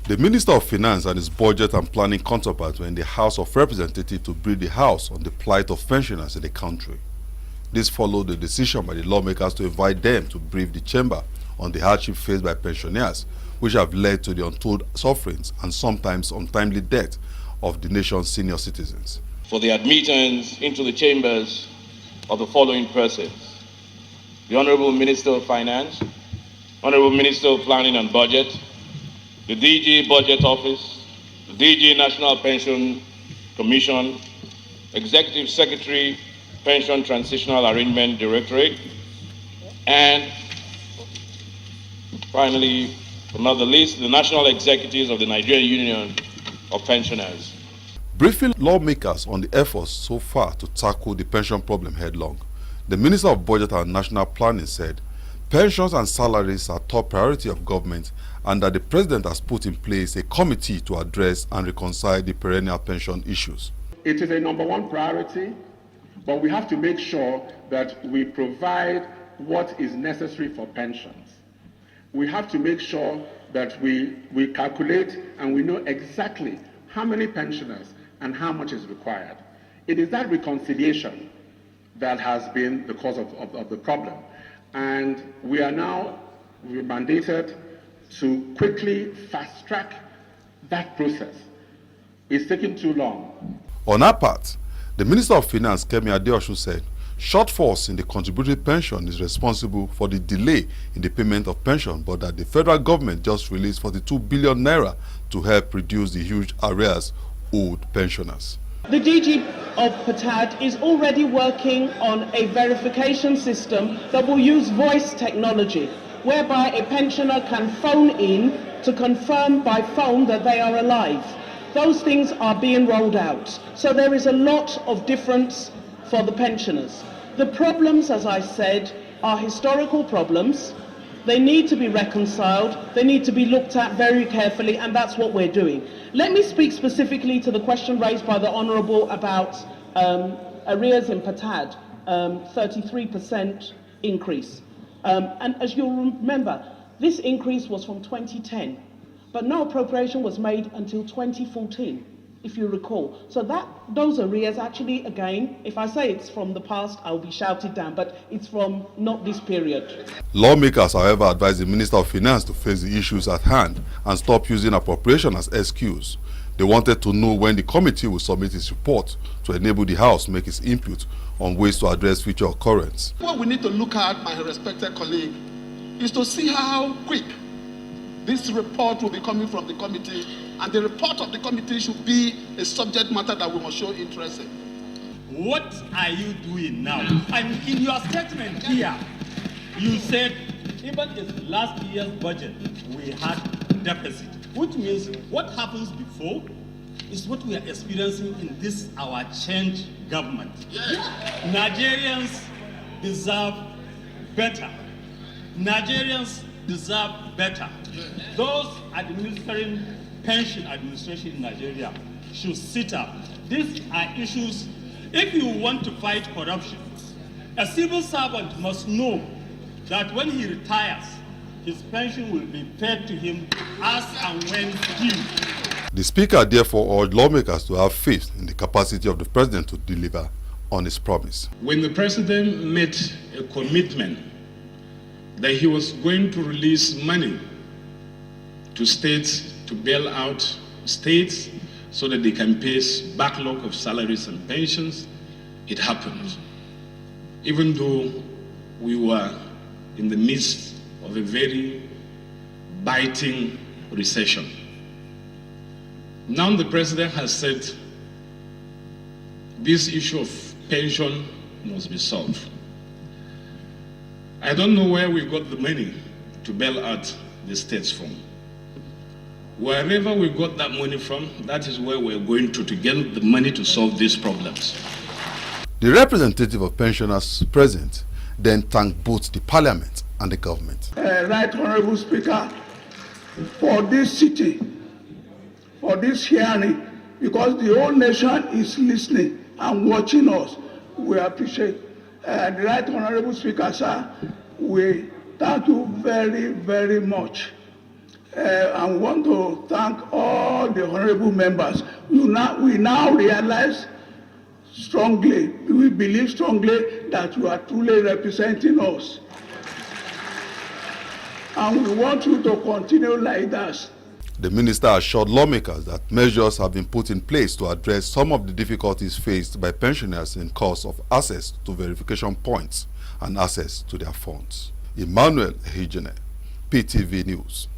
The Minister of Finance and his budget and planning counterpart were in the House of Representatives to brief the House on the plight of pensioners in the country. This followed the decision by the lawmakers to invite them to brief the chamber on the hardship faced by pensioners, which have led to the untold sufferings and sometimes untimely death of the nation's senior citizens. For the admittance into the chambers of the following persons: the Honorable Minister of Finance, Honorable Minister of Planning and Budget, the DG Budget Office, the DG National Pension Commission, Executive Secretary, Pension Transitional Arrangement Directorate, and finally, but not the least, the National Executives of the Nigerian Union of Pensioners. Briefing lawmakers on the efforts so far to tackle the pension problem headlong, the Minister of Budget and National Planning said pensions and salaries are top priority of government and that the President has put in place a committee to address and reconcile the perennial pension issues. It is a number one priority, but we have to make sure that we provide what is necessary for pensions. We have to make sure that we calculate and we know exactly how many pensioners and how much is required. It is that reconciliation that has been the cause of the problem. And we are now mandated to quickly fast-track that process. It's taking too long. On her part, the Minister of Finance, Kemi Adeosun, said shortfalls in the contributory pension is responsible for the delay in the payment of pension, but that the federal government just released 42 billion naira to help reduce the huge arrears owed pensioners. The DG of PATAD is already working on a verification system that will use voice technology, whereby a pensioner can phone in to confirm by phone that they are alive. Those things are being rolled out. So there is a lot of difference for the pensioners. The problems, as I said, are historical problems. They need to be reconciled. They need to be looked at very carefully, and that's what we're doing. Let me speak specifically to the question raised by the Honourable about arrears in PATAD, 33% increase. And as you'll remember, this increase was from 2010, but no appropriation was made until 2014, if you recall. So those arrears actually, again, if I say it's from the past, I'll be shouted down, but it's from not this period. Lawmakers, however, advised the Minister of Finance to face the issues at hand and stop using appropriation as excuse. They wanted to know when the committee will submit its report to enable the House make its input on ways to address future occurrence. What we need to look at, my respected colleague, is to see how quick this report will be coming from the committee, and the report of the committee should be a subject matter that we must show interest in. What are you doing now? And in your statement here, you said even in last year's budget, we had deficit, which means what happens before is what we are experiencing in this, our change government. Yes. Nigerians deserve better. Nigerians deserve better. Yes. Those administering pension administration in Nigeria should sit up. These are issues. If you want to fight corruption, a civil servant must know that when he retires, his pension will be paid to him as and when due. The Speaker therefore urged lawmakers to have faith in the capacity of the President to deliver on his promise. When the President made a commitment that he was going to release money to states to bail out states so that they can pay backlog of salaries and pensions, it happened. Even though we were in the midst of a very biting recession. Now the President has said this issue of pension must be solved. I don't know where we got the money to bail out the states from. Wherever we got that money from, that is where we're going to get the money to solve these problems. The representative of pensioners present then thanked both the Parliament and the government. Right Honourable Speaker, for this city, for this hearing, because the whole nation is listening and watching us, we appreciate. The Right Honourable Speaker, sir, we thank you very, very much. and want to thank all the honorable members. We now realize strongly, we believe strongly that you are truly representing us. And we want you to continue like that. The minister assured lawmakers that measures have been put in place to address some of the difficulties faced by pensioners in cause of access to verification points and access to their funds. Emmanuel Hijene, PTV News.